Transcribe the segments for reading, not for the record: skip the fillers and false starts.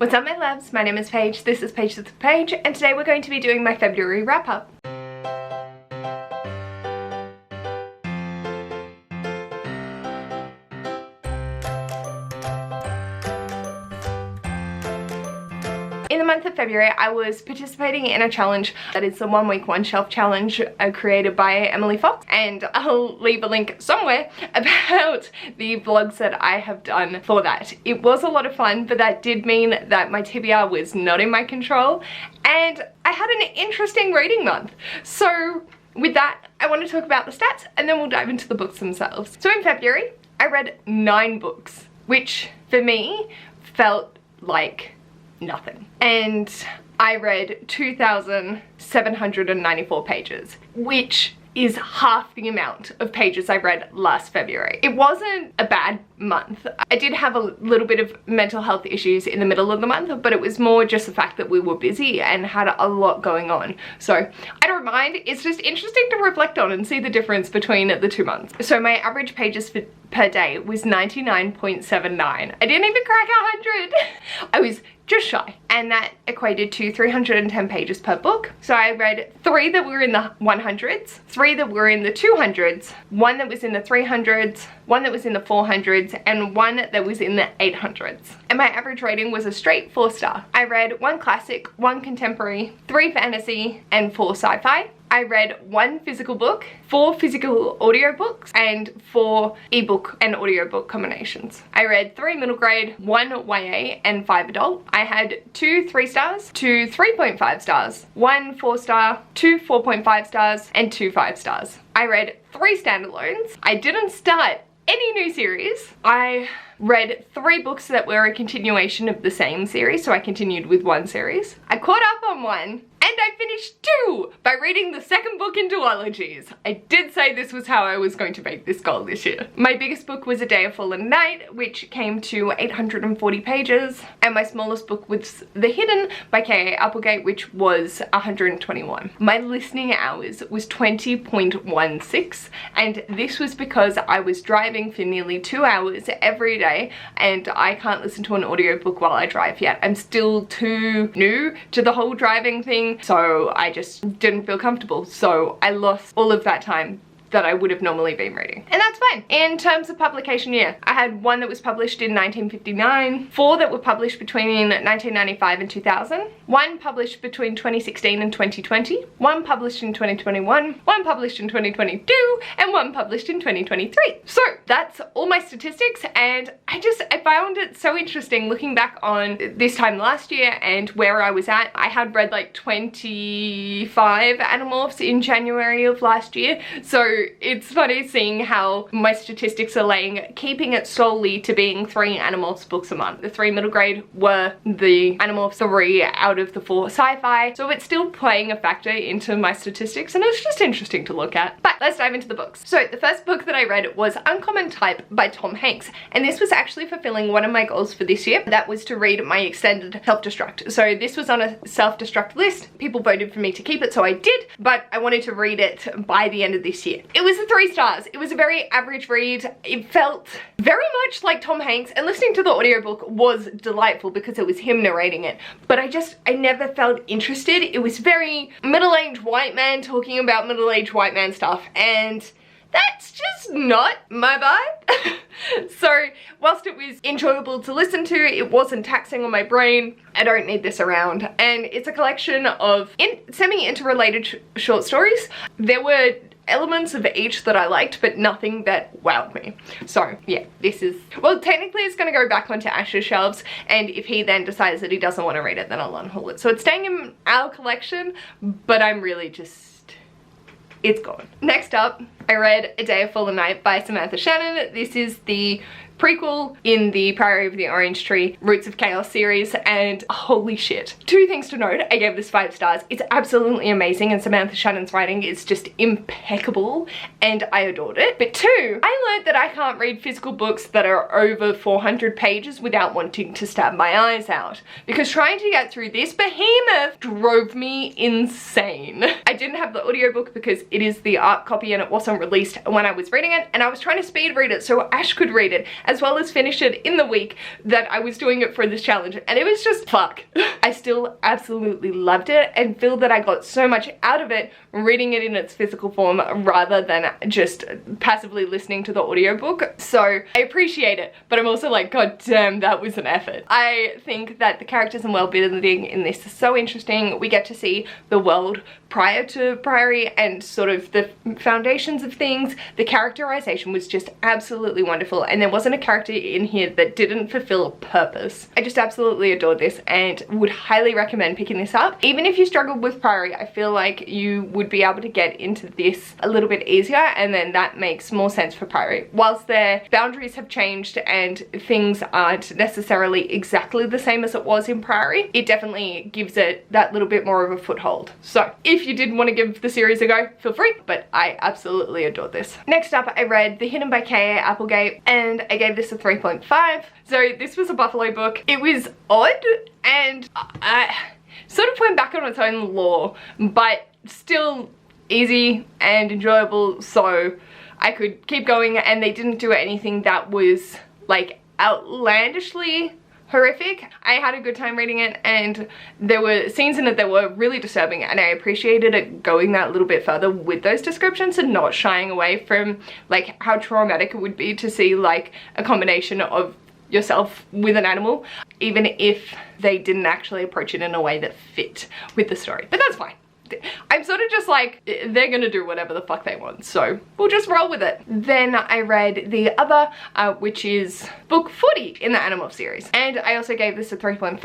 What's up my loves, my name is Paige, this is Paige with the Page, and today we're going to be doing my February wrap up. In the month of February, I was participating in a challenge that is the 1 week 1 shelf challenge created by Emily Fox, and I'll leave a link somewhere about the vlogs that I have done for that. It was a lot of fun, but that did mean that my TBR was not in my control, and I had an interesting reading month. So with that, I want to talk about the stats and then we'll dive into the books themselves. So in February, I read 9 books, which for me felt like nothing. And I read 2,794 pages, which is half the amount of pages I read last February. It wasn't a bad month. I did have a little bit of mental health issues in the middle of the month, but it was more just the fact that we were busy and had a lot going on. So I don't mind, it's just interesting to reflect on and see the difference between the 2 months. So my average pages per day was 99.79. I didn't even crack 100. I was just shy, and that equated to 310 pages per book. So I read 3 that were in the 100s, 3 that were in the 200s, 1 that was in the 300s, 1 that was in the 400s, and 1 that was in the 800s. And my average rating was a straight 4-star. I read 1 classic, 1 contemporary, 3 fantasy, and 4 sci-fi. I read 1 physical book, 4 physical audiobooks, and 4 ebook and audiobook combinations. I read 3 middle grade, 1 YA, and 5 adult. I had 2 3-stars, 2 3.5 stars, 1 4-star, 2 4.5 stars, and 2 5-stars. I read 3 standalones. I didn't start any new series. I read 3 books that were a continuation of the same series, so I continued with 1 series. I caught up on 1. And I finished 2 by reading the 2nd book in duologies. I did say this was how I was going to make this goal this year. My biggest book was A Day of Fallen Night, which came to 840 pages. And my smallest book was The Hidden by K.A. Applegate, which was 121. My listening hours was 20.16, and this was because I was driving for nearly 2 hours every day, and I can't listen to an audiobook while I drive yet. I'm still too new to the whole driving thing, so I just didn't feel comfortable. So I lost all of that time that I would have normally been reading. And that's fine. In terms of publication year, I had 1 that was published in 1959, 4 that were published between 1995 and 2000, 1 published between 2016 and 2020, 1 published in 2021, 1 published in 2022, and 1 published in 2023. So that's all my statistics, and I found it so interesting looking back on this time last year and where I was at. I had read like 25 Animorphs in January of last year, so it's funny seeing how my statistics are keeping it solely to being 3 Animorphs books a month. The 3 middle grade were the Animorphs, 3 out of the 4 sci-fi, so it's still playing a factor into my statistics, and it's just interesting to look at. But let's dive into the books. So the first book that I read was Uncommon Type by Tom Hanks, and this was actually fulfilling one of my goals for this year. That was to read my extended self-destruct. So this was on a self-destruct list. People voted for me to keep it, so I did, but I wanted to read it by the end of this year. It was a 3 stars. It was a very average read. It felt very much like Tom Hanks, and listening to the audiobook was delightful because it was him narrating it, but I never felt interested. It was very middle-aged white man talking about middle-aged white man stuff, and that's just not my vibe. So whilst it was enjoyable to listen to, it wasn't taxing on my brain. I don't need this around. And it's a collection of semi-interrelated short stories. There were elements of each that I liked, but nothing that wowed me. So yeah, this is, well, technically it's gonna go back onto Ash's shelves, and if he then decides that he doesn't want to read it, then I'll unhaul it. So it's staying in our collection, but I'm really just, it's gone. Next up, I read A Day of Fallen Night by Samantha Shannon. This is the prequel in the Priory of the Orange Tree Roots of Chaos series, and holy shit. 2 things to note, I gave this 5 stars. It's absolutely amazing, and Samantha Shannon's writing is just impeccable, and I adored it. But 2, I learned that I can't read physical books that are over 400 pages without wanting to stab my eyes out, because trying to get through this behemoth drove me insane. I didn't have the audiobook because it is the art copy and it wasn't released when I was reading it, and I was trying to speed read it so Ash could read it, as well as finish it in the week that I was doing it for this challenge, and it was just fuck. I still absolutely loved it and feel that I got so much out of it reading it in its physical form rather than just passively listening to the audiobook. So I appreciate it, but I'm also like, god damn, that was an effort. I think that the characters and world building in this is so interesting. We get to see the world prior to Priory and sort of the foundations of things. The characterization was just absolutely wonderful, and there wasn't a character in here that didn't fulfill a purpose. I just absolutely adored this and would highly recommend picking this up. Even if you struggled with Priory, I feel like you would be able to get into this a little bit easier, and then that makes more sense for Priory. Whilst their boundaries have changed and things aren't necessarily exactly the same as it was in Priory, it definitely gives it that little bit more of a foothold. So if you did want to give the series a go, feel free, but I absolutely adored this. Next up, I read The Hidden by K.A. Applegate, and I gave this a 3.5. So this was a Buffalo book. It was odd and I sort of went back on its own lore, but still easy and enjoyable, so I could keep going, and they didn't do anything that was like outlandishly horrific. I had a good time reading it, and there were scenes in it that were really disturbing, and I appreciated it going that little bit further with those descriptions and not shying away from like how traumatic it would be to see like a combination of yourself with an animal, even if they didn't actually approach it in a way that fit with the story. But that's fine. I'm sort of just like, they're gonna do whatever the fuck they want, so we'll just roll with it. Then I read the other, which is book 40 in the Animorph series, and I also gave this a 3.5.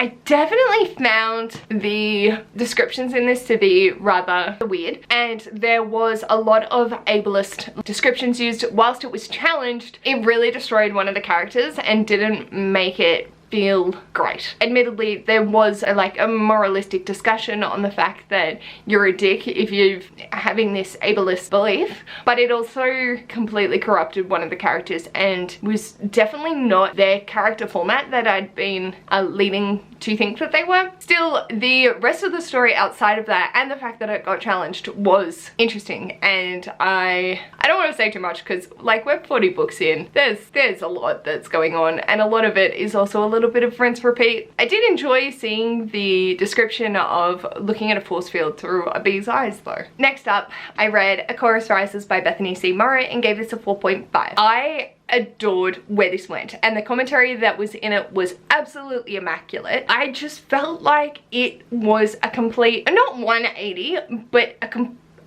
I definitely found the descriptions in this to be rather weird, and there was a lot of ableist descriptions used. Whilst it was challenged, it really destroyed one of the characters and didn't make it feel great. Admittedly, there was a moralistic discussion on the fact that you're a dick if you're having this ableist belief, but it also completely corrupted one of the characters and was definitely not their character format that I'd been leading to think that they were. Still, the rest of the story outside of that and the fact that it got challenged was interesting, and I don't want to say too much because like we're 40 books in, there's a lot that's going on, and a lot of it is also a little bit of rinse repeat. I did enjoy seeing the description of looking at a force field through a bee's eyes though. Next up, I read A Chorus Rises by Bethany C. Murray and gave this a 4.5. I adored where this went, and the commentary that was in it was absolutely immaculate. I just felt like it was a complete, not 180, but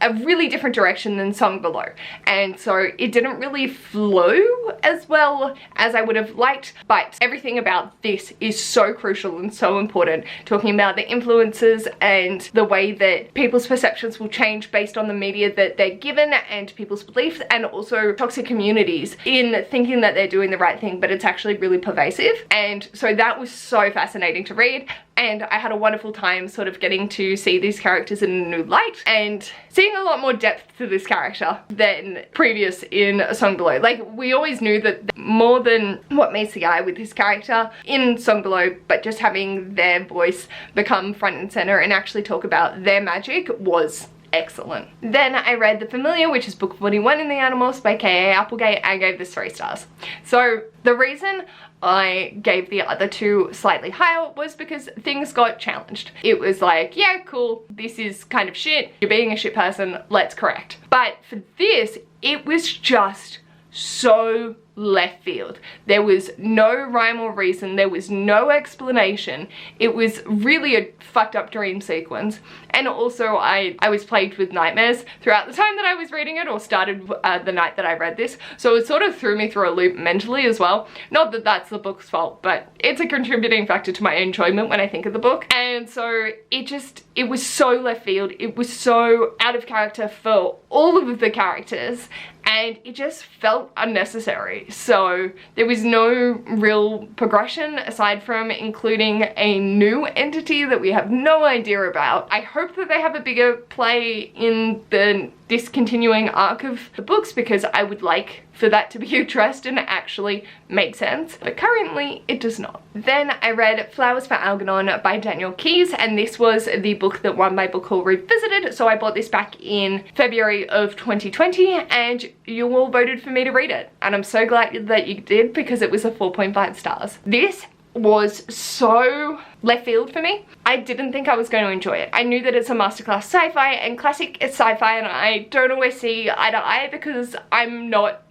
a really different direction than Song Below, and so it didn't really flow as well as I would have liked, but everything about this is so crucial and so important, talking about the influences and the way that people's perceptions will change based on the media that they're given and people's beliefs, and also toxic communities in thinking that they're doing the right thing but it's actually really pervasive. And so that was so fascinating to read, and I had a wonderful time sort of getting to see these characters in a new light and seeing a lot more depth to this character than previous in A Song Below. Like, we always knew that more than what meets the eye with this character in Song Below, but just having their voice become front and center and actually talk about their magic was excellent. Then I read The Familiar, which is book 41 in the Animorphs by K.A. Applegate. I gave this 3 stars. So the reason I gave the other 2 slightly higher was because things got challenged. It was like, yeah, cool, this is kind of shit, you're being a shit person, let's correct. But for this, it was just so left field. There was no rhyme or reason, there was no explanation. It was really a fucked up dream sequence, and also I was plagued with nightmares throughout the time that I was reading it, or started the night that I read this, so it sort of threw me through a loop mentally as well. Not that that's the book's fault, but it's a contributing factor to my enjoyment when I think of the book. And so it was so left field, it was so out of character for all of the characters, and it just felt unnecessary. So there was no real progression aside from including a new entity that we have no idea about. I hope that they have a bigger play in the discontinuing arc of the books, because I would like for that to be addressed and actually make sense, but currently it does not. Then I read Flowers for Algonon by Daniel Keyes, and this was the book that won my book haul revisited, so I bought this back in February of 2020 and you all voted for me to read it, and I'm so glad that you did because it was a 4.5 stars. This was so left field for me. I didn't think I was going to enjoy it. I knew that it's a masterclass sci-fi, and classic sci-fi and I don't always see eye to eye because I'm not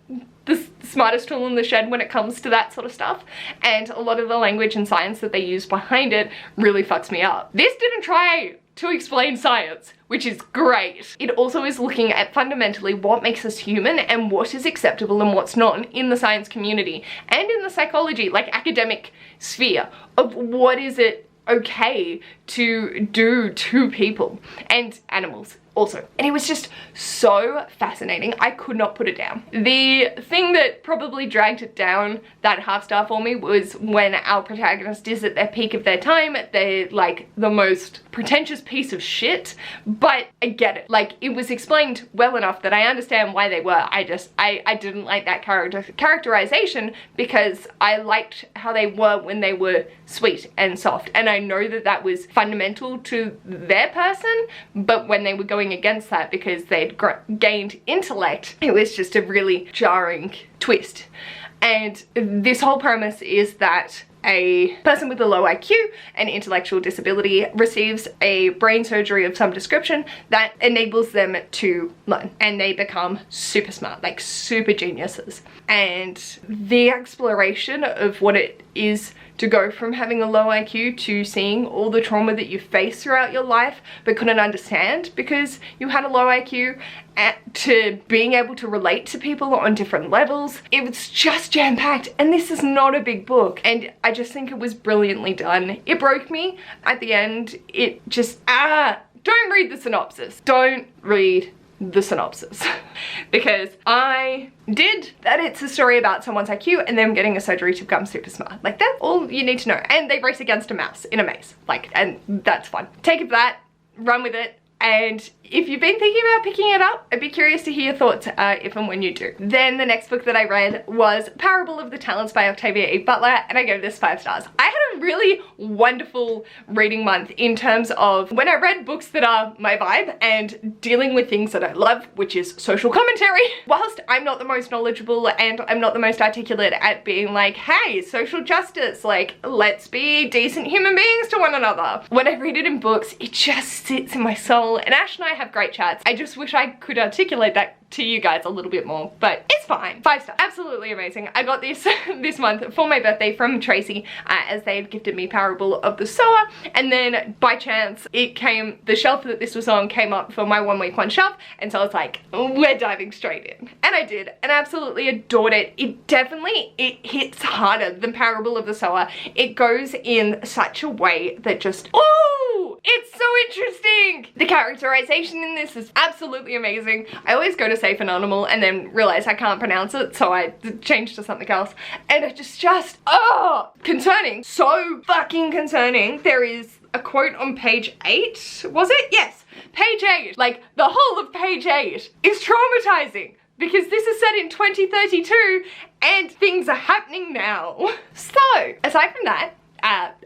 the smartest tool in the shed when it comes to that sort of stuff, and a lot of the language and science that they use behind it really fucks me up. This didn't try to explain science, which is great. It also is looking at fundamentally what makes us human and what is acceptable and what's not in the science community and in the psychology, like academic sphere, of what is it okay to do to people and animals also. And it was just so fascinating. I could not put it down. The thing that probably dragged it down that half star for me was when our protagonist is at their peak of their time. They're like the most pretentious piece of shit, but I get it. Like, it was explained well enough that I understand why they were. I didn't like that characterization because I liked how they were when they were sweet and soft, and I know that that was fundamental to their person, but when they were going against that because they'd gained intellect, it was just a really jarring twist. And this whole premise is that a person with a low IQ and intellectual disability receives a brain surgery of some description that enables them to learn, and they become super smart, like super geniuses. And the exploration of what it is to go from having a low IQ to seeing all the trauma that you face throughout your life but couldn't understand because you had a low IQ, to being able to relate to people on different levels. It was just jam-packed, and this is not a big book, and I just think it was brilliantly done. It broke me at the end. It just, don't read the synopsis. Don't read the synopsis because I did that. It's a story about someone's IQ and them getting a surgery to become super smart. Like, that's all you need to know. And they race against a mouse in a maze, like, and that's fun. Take it for that, run with it. And if you've been thinking about picking it up, I'd be curious to hear your thoughts if and when you do. Then the next book that I read was Parable of the Talents by Octavia E. Butler, and I gave this 5 stars. I had a really wonderful reading month in terms of when I read books that are my vibe and dealing with things that I love, which is social commentary. Whilst I'm not the most knowledgeable and I'm not the most articulate at being like, hey, social justice, like, let's be decent human beings to one another. When I read it in books, it just sits in my soul, and Ash and I have great chats. I just wish I could articulate that to you guys a little bit more, but it's fine. 5 stars. Absolutely amazing. I got this this month for my birthday from Tracy, as they had gifted me Parable of the Sower, and then by chance it came, the shelf that this was on came up for my 1 week 1 shelf, and so I was like, we're diving straight in. And I did, and I absolutely adored it. It hits harder than Parable of the Sower. It goes in such a way that just, ooh, it's so interesting. The characterization in this is absolutely amazing. I always go to Safe and Animal and then realize I can't pronounce it, so I changed to something else, and it just concerning. So fucking concerning. There is a quote on page 8, was it? Yes, page 8. Like, the whole of page 8 is traumatizing because this is set in 2032 and things are happening now. So, aside from that,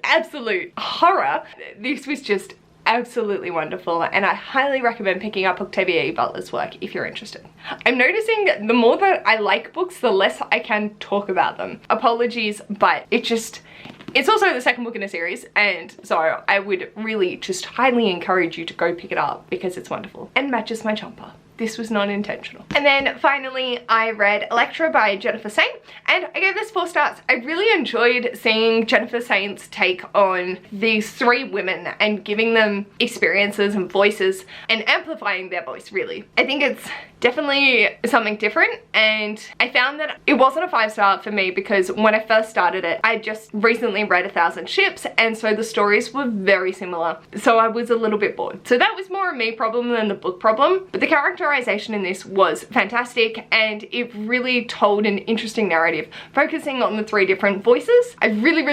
absolute horror, this was just absolutely wonderful, and I highly recommend picking up Octavia E. Butler's work if you're interested. I'm noticing the more that I like books, the less I can talk about them. Apologies, but it's also the second book in a series, and so I would really just highly encourage you to go pick it up because it's wonderful and matches my jumper. This was not intentional. And then finally I read Elektra by Jennifer Saint, and I gave this 4 stars. I really enjoyed seeing Jennifer Saint's take on these 3 women and giving them experiences and voices and amplifying their voice, really. I think it's definitely something different, and I found that it wasn't a 5-star for me because when I first started it, I just recently read 1,000 Ships, and so the stories were very similar, so I was a little bit bored. So that was more a me problem than the book problem, but the characterization in this was fantastic, and it really told an interesting narrative, focusing on the 3 different voices. I really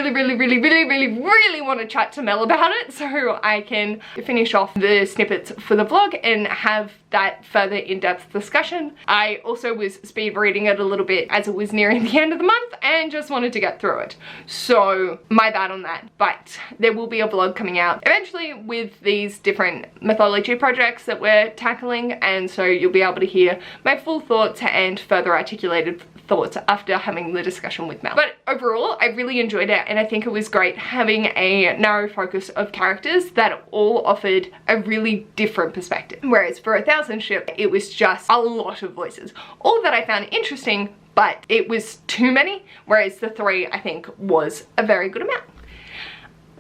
want to chat to Mel about it so I can finish off the snippets for the vlog and have that further in-depth discussion. I also was speed reading it a little bit as it was nearing the end of the month and just wanted to get through it. So my bad on that, but there will be a vlog coming out eventually with these different mythology projects that we're tackling, and so you'll be able to hear my full thoughts and further articulated thoughts after having the discussion with Mel. But overall, I really enjoyed it, and I think it was great having a narrow focus of characters that all offered a really different perspective. Whereas for 1000 Ship, it was just a lot of voices. All that I found interesting, but it was too many, whereas the 3 I think was a very good amount.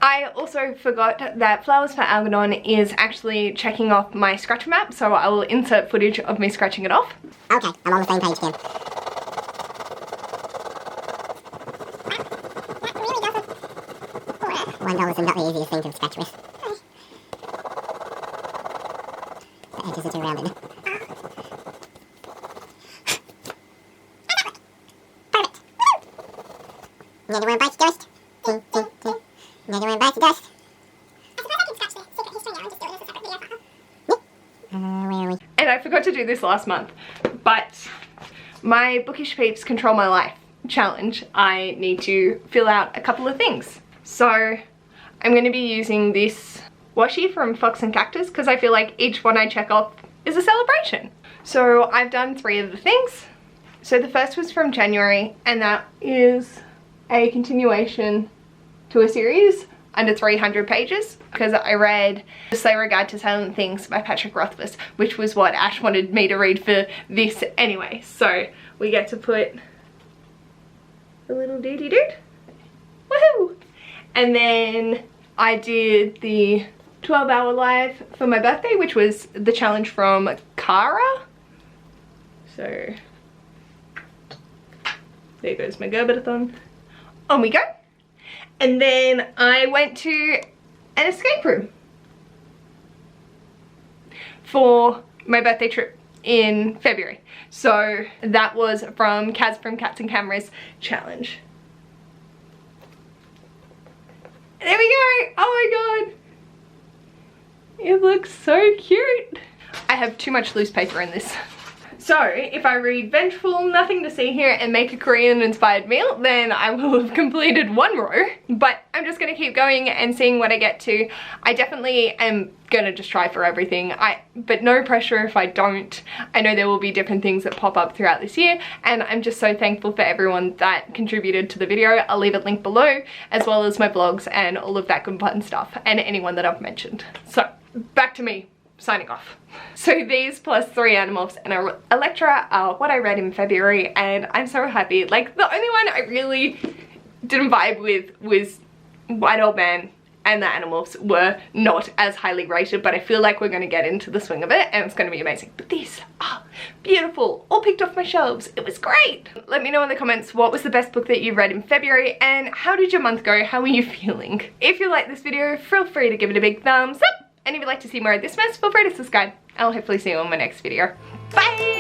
I also forgot that Flowers for Algonon is actually checking off my scratch map, so I will insert footage of me scratching it off. Okay, I'm on the same page again. $1 isn't the easiest thing to scratch with. The edges are too rounded. Perfect! Another one bites dust. Ting, ting, ting. Another one bites dust. I suppose I can scratch the secret history now and just do it as a separate video. Where are we? And I forgot to do this last month, but my Bookish Peeps Control My Life challenge, I need to fill out a couple of things. So I'm going to be using this washi from Fox and Cactus because I feel like each one I check off is a celebration. So I've done 3 of the things. So the first was from January, and that is a continuation to a series under 300 pages because I read The Slow Regard to Silent Things by Patrick Rothfuss, which was what Ash wanted me to read for this anyway. So we get to put a little doody dood. Woohoo! And then I did the 12-hour live for my birthday, which was the challenge from Cara. So there goes my Gerberathon. On we go. And then I went to an escape room for my birthday trip in February. So that was from Kaz from Cats and Cameras challenge. There we go! Oh my god! It looks so cute! I have too much loose paper in this. So, if I read Vengeful, Nothing to See Here, and Make a Korean inspired meal, then I will have completed 1 row. But I'm just going to keep going and seeing what I get to. I definitely am going to just try for everything. But no pressure if I don't. I know there will be different things that pop up throughout this year, and I'm just so thankful for everyone that contributed to the video. I'll leave it linked below, as well as my blogs and all of that good fun stuff, and anyone that I've mentioned. So, back to me. Signing off. So these plus 3 Animorphs and Elektra are what I read in February, and I'm so happy. Like, the only one I really didn't vibe with was White Old Man, and the Animorphs were not as highly rated, but I feel like we're going to get into the swing of it and it's going to be amazing. But these are beautiful, all picked off my shelves. It was great. Let me know in the comments what was the best book that you read in February, and how did your month go? How are you feeling? If you like this video, feel free to give it a big thumbs up. And if you'd like to see more of this mess, feel free to subscribe. I'll hopefully see you on my next video. Bye!